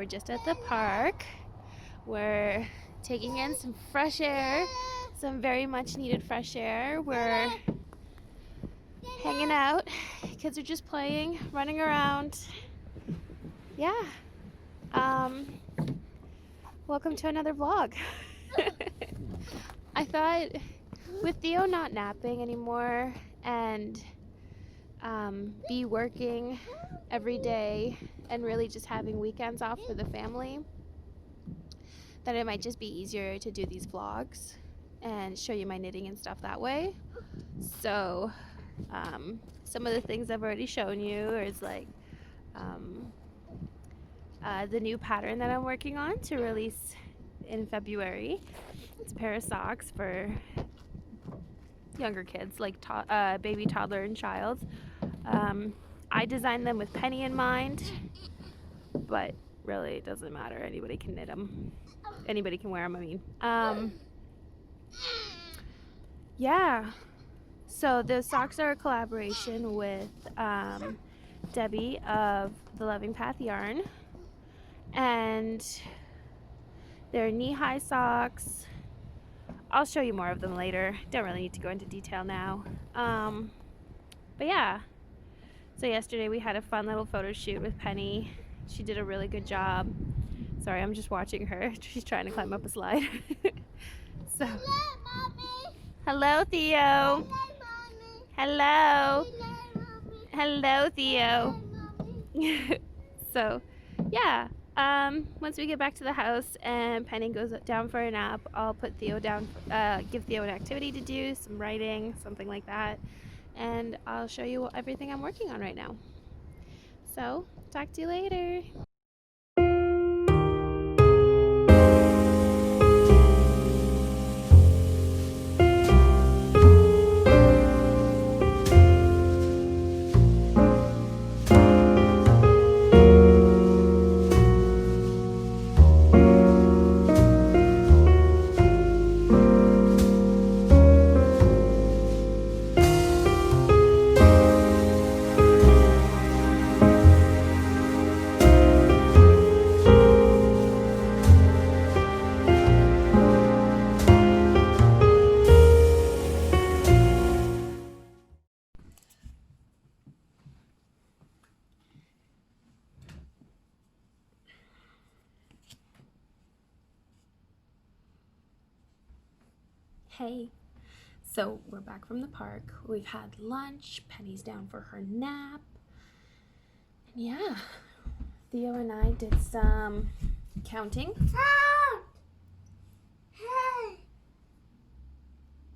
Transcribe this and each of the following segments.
we're just at the park. We're taking in some fresh air, some very much needed fresh air. We're hanging out. Kids are just playing, running around. Yeah. Welcome to another vlog. I thought with Theo not napping anymore and be working every day and really just having weekends off for the family, that it might just be easier to do these vlogs and show you my knitting and stuff that way. So some of the things I've already shown you is like the new pattern that I'm working on to release in February. It's a pair of socks for younger kids, like baby, toddler, and child. I designed them with Penny in mind, but really it doesn't matter. Anybody can knit them. Anybody can wear them, I mean. Yeah. So the socks are a collaboration with Debbie of the Loving Path Yarn. And they're knee-high socks. I'll show you more of them later. Don't really need to go into detail now. But yeah. So yesterday we had a fun little photo shoot with Penny. She did a really good job. Sorry, I'm just watching her. She's trying to climb up a slide. So. Hello, Mommy. Hello, Theo. Hello, Mommy. Hello. Hello, Mommy. Hello, Theo. Hello, Mommy. So, yeah. Once we get back to the house and Penny goes down for a nap, I'll put Theo down, give Theo an activity to do, some writing, something like that. And I'll show you everything I'm working on right now. So, talk to you later. Hey, so we're back from the park. We've had lunch. Penny's down for her nap. And yeah, Theo and I did some counting. Hey.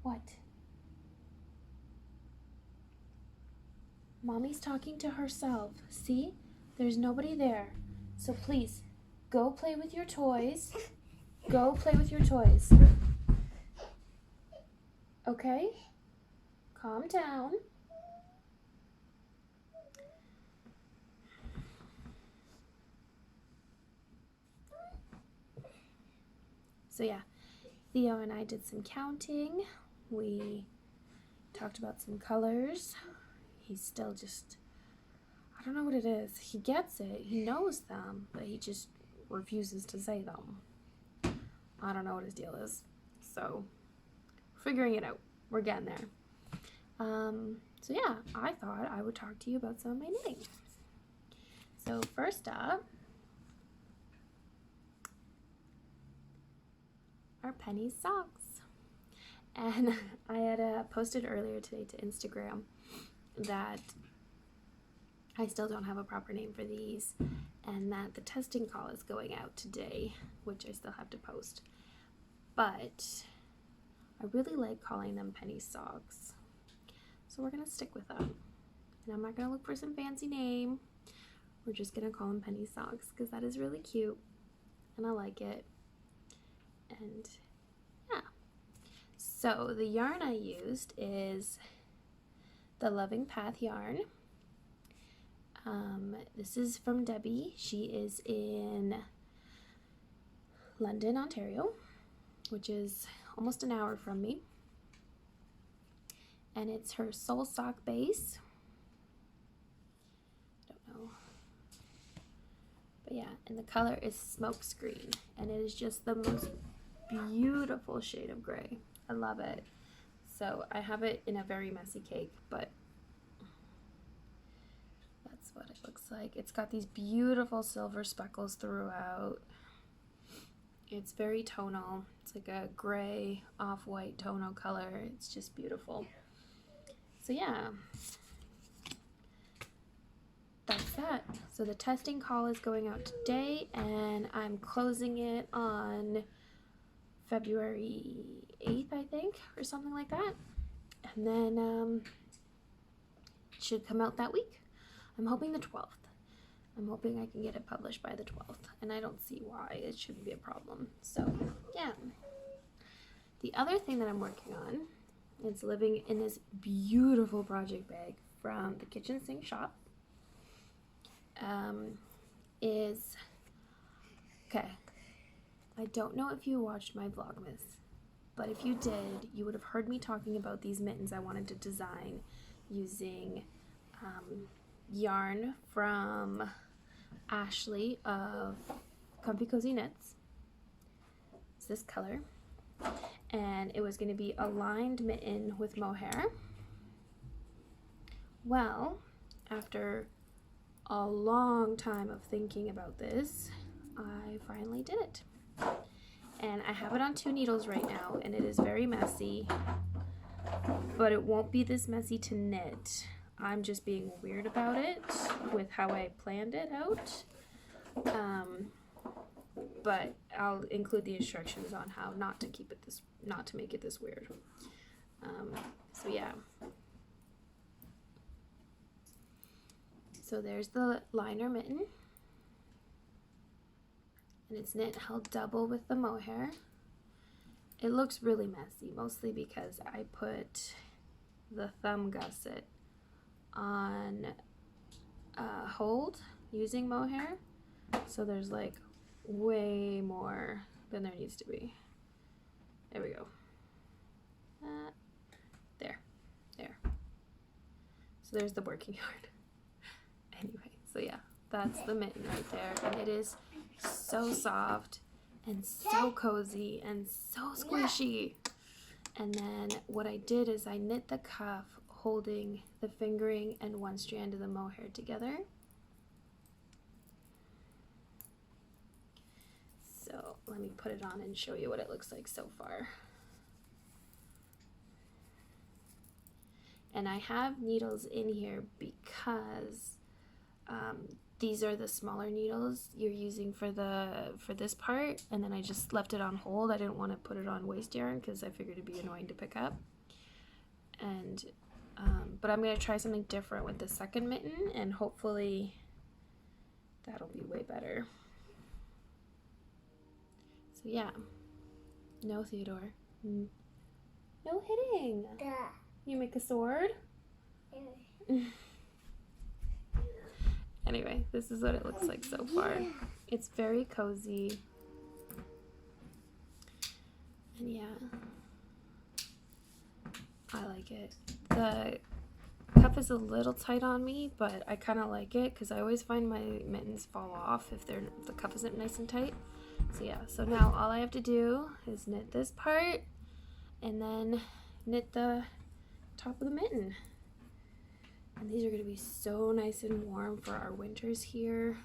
What? Mommy's talking to herself. See? There's nobody there. So please, go play with your toys. Go play with your toys. Okay? Calm down. So yeah, Theo and I did some counting. We talked about some colors. He's still just, I don't know what it is. He gets it. He knows them, but he just refuses to say them. I don't know what his deal is. So, figuring it out. We're getting there. So yeah, I thought I would talk to you about some of my knitting. So first up are Penny's socks. And I had posted earlier today to Instagram that I still don't have a proper name for these and that the testing call is going out today, which I still have to post. But I really like calling them Penny socks, so we're gonna stick with them. And I'm not gonna look for some fancy name. We're just gonna call them Penny socks because that is really cute and I like it. And yeah, so the yarn I used is the Loving Path yarn. This is from Debbie. She is in London, Ontario, which is almost an hour from me. And it's her Soul Sock base. Don't know. But yeah, and the color is Smoke Screen, and it is just the most beautiful shade of gray. I love it. So I have it in a very messy cake, but that's what it looks like. It's got these beautiful silver speckles throughout. It's very tonal. It's like a gray off-white tonal color. It's just beautiful. So yeah, that's that. So the testing call is going out today, and I'm closing it on February 8th, I think, or something like that. And then it should come out that week. I'm hoping the 12th. I'm hoping I can get it published by the 12th, and I don't see why it shouldn't be a problem. So yeah. The other thing that I'm working on, it's living in this beautiful project bag from the Kitchen Sink shop, is, okay, I don't know if you watched my Vlogmas, but if you did, you would have heard me talking about these mittens I wanted to design using yarn from Ashley of Comfy Cozy Knits. It's this color, and it was going to be a lined mitten with mohair. Well, after a long time of thinking about this, I finally did it. And I have it on 2 needles right now, and it is very messy, but it won't be this messy to knit. I'm just being weird about it with how I planned it out. But I'll include the instructions on how not to keep it this, not to make it this weird. So yeah. So there's the liner mitten. And it's knit held double with the mohair. It looks really messy, mostly because I put the thumb gusset on hold using mohair, so there's like way more than there needs to be. There we go. There. So there's the working yarn. Anyway, so yeah, that's the mitten right there, and it is so soft and so cozy and so squishy. And then what I did is I knit the cuff holding the fingering and one strand of the mohair together. So let me put it on and show you what it looks like so far. And I have needles in here because these are the smaller needles you're using for this part, and then I just left it on hold. I didn't want to put it on waste yarn because I figured it'd be annoying to pick up. And but I'm going to try something different with the second mitten, and hopefully that'll be way better. So yeah. No, Theodore. No hitting. You make a sword? Anyway, this is what it looks like so far. It's very cozy. And yeah, I like it. The cuff is a little tight on me, but I kind of like it because I always find my mittens fall off if the cuff isn't nice and tight. So yeah, so now all I have to do is knit this part and then knit the top of the mitten. And these are going to be so nice and warm for our winters here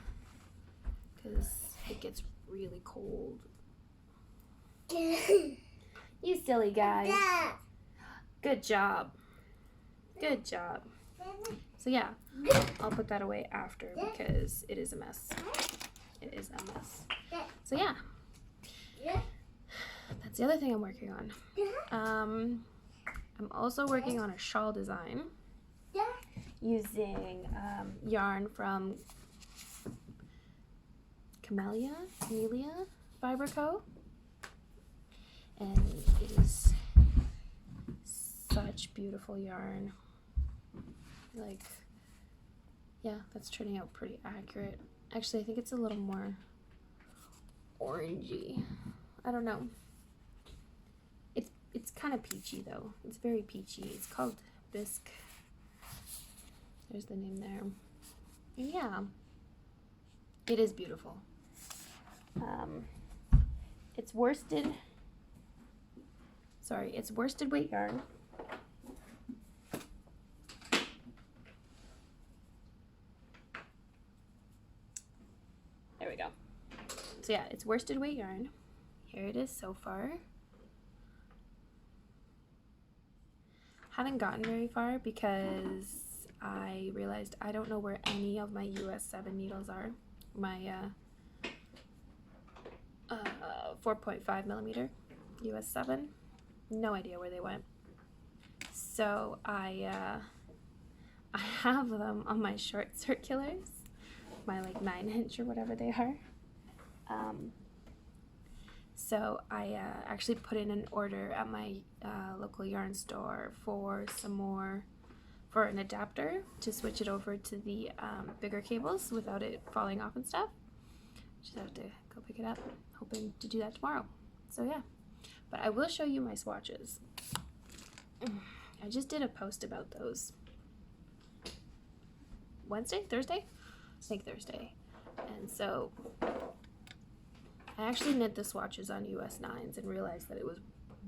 because it gets really cold. You silly guy. Good job. Good job. So yeah, I'll put that away after because it is a mess. It is a mess. So yeah, that's the other thing I'm working on. I'm also working on a shawl design using yarn from Camellia Fiber Co. And it is such beautiful yarn. Like, yeah, that's turning out pretty accurate. Actually, I think it's a little more orangey. I don't know. It's kind of peachy though. It's very peachy. It's called Bisque. There's the name there. And yeah, It is beautiful. It's worsted. Sorry, it's worsted weight yarn. There we go. So yeah, it's worsted weight yarn. Here it is so far. Haven't gotten very far because I realized I don't know where any of my US 7 needles are. My 4.5 millimeter US 7. No idea where they went. So I have them on my short circulars, my like 9-inch or whatever they are. So I actually put in an order at my local yarn store for for an adapter to switch it over to the bigger cables without it falling off and stuff. Just have to go pick it up, hoping to do that tomorrow. So yeah, but I will show you my swatches. I just did a post about those. Thursday? I think Thursday. And so I actually knit the swatches on US 9s and realized that it was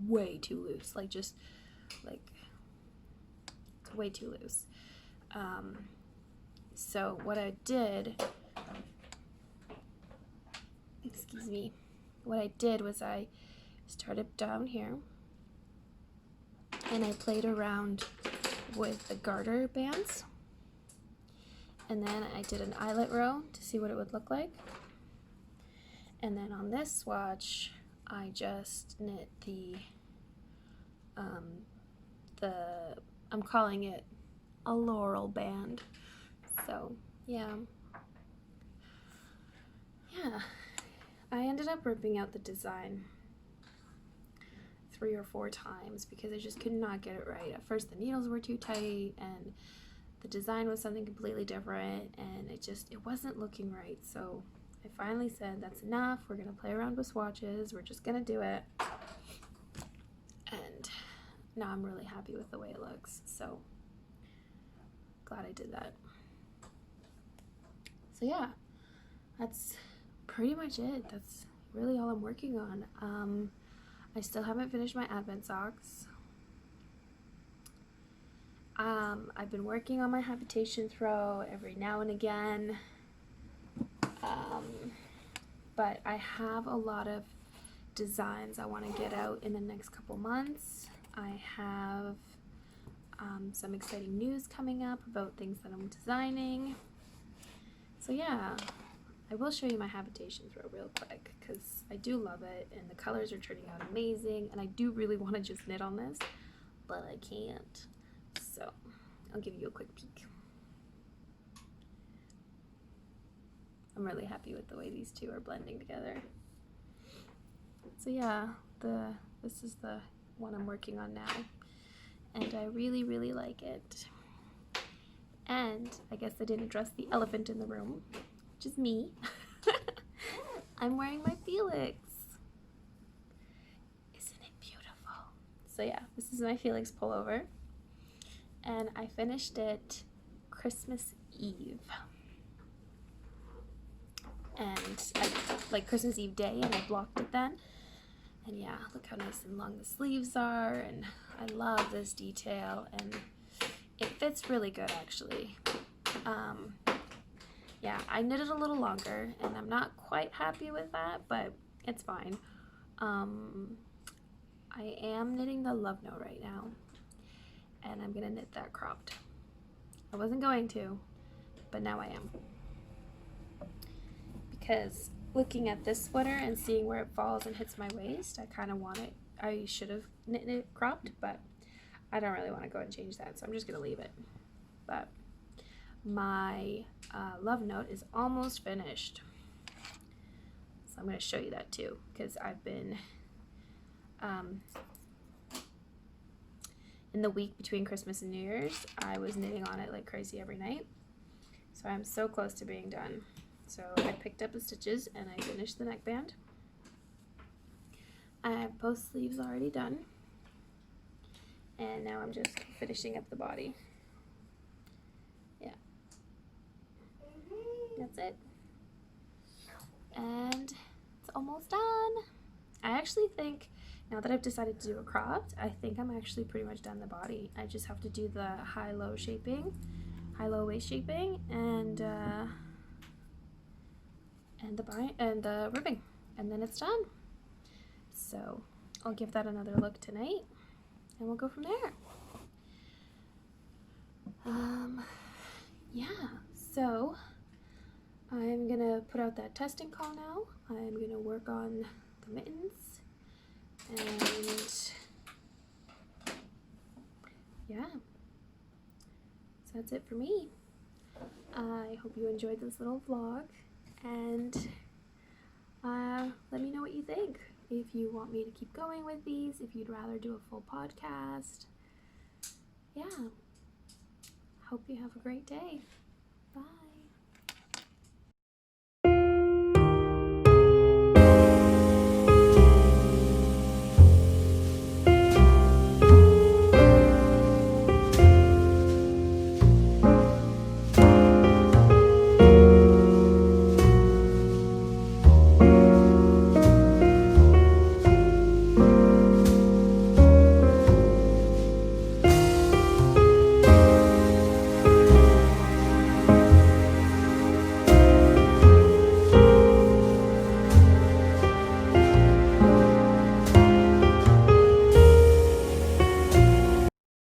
way too loose. It's way too loose. So what I did, what I did was I started down here and I played around with the garter bands. And then I did an eyelet row to see what it would look like. And then on this swatch, I just knit I'm calling it a laurel band. So yeah, I ended up ripping out the design 3 or 4 times because I just could not get it right. At first the needles were too tight and the design was something completely different, and it wasn't looking right. So I finally said, that's enough, we're gonna play around with swatches, we're just gonna do it. And now I'm really happy with the way it looks, so glad I did that. So yeah, that's pretty much it. That's really all I'm working on. I still haven't finished my Advent socks. I've been working on my habitation throw every now and again, but I have a lot of designs I want to get out in the next couple months. I have some exciting news coming up about things that I'm designing. So yeah, I will show you my habitation throw real quick because I do love it and the colors are turning out amazing, and I do really want to just knit on this, but I can't. So I'll give you a quick peek. I'm really happy with the way these two are blending together. So yeah, this is the one I'm working on now, and I really, really like it. And I guess I didn't address the elephant in the room, which is me. I'm wearing my Felix. Isn't it beautiful? So yeah, this is my Felix pullover, and I finished it Christmas Eve. And like Christmas Eve day, and I blocked it then. And yeah, look how nice and long the sleeves are, and I love this detail, and it fits really good actually. Yeah, I knitted a little longer and I'm not quite happy with that, but it's fine. I am knitting the Love Note right now, and I'm gonna knit that cropped. I wasn't going to, but now I am. Because looking at this sweater and seeing where it falls and hits my waist, I kind of want it. I should have knit it cropped, but I don't really want to go and change that, so I'm just gonna leave it. But my Love Note is almost finished, so I'm going to show you that too, because I've been in the week between Christmas and New Year's, I was knitting on it like crazy every night, so I'm so close to being done. So I picked up the stitches and I finished the neckband. I have both sleeves already done, and now I'm just finishing up the body. Yeah, that's it. and it's almost done. I actually think, now that I've decided to do a cropped, I think I'm actually pretty much done the body. I just have to do the high-low waist shaping, and the ribbing, and then it's done. So I'll give that another look tonight, and we'll go from there. Yeah, so I'm gonna put out that testing call now. I'm gonna work on the mittens, and yeah, so that's it for me. I hope you enjoyed this little vlog, and let me know what you think. If you want me to keep going with these, if you'd rather do a full podcast. Yeah. Hope you have a great day.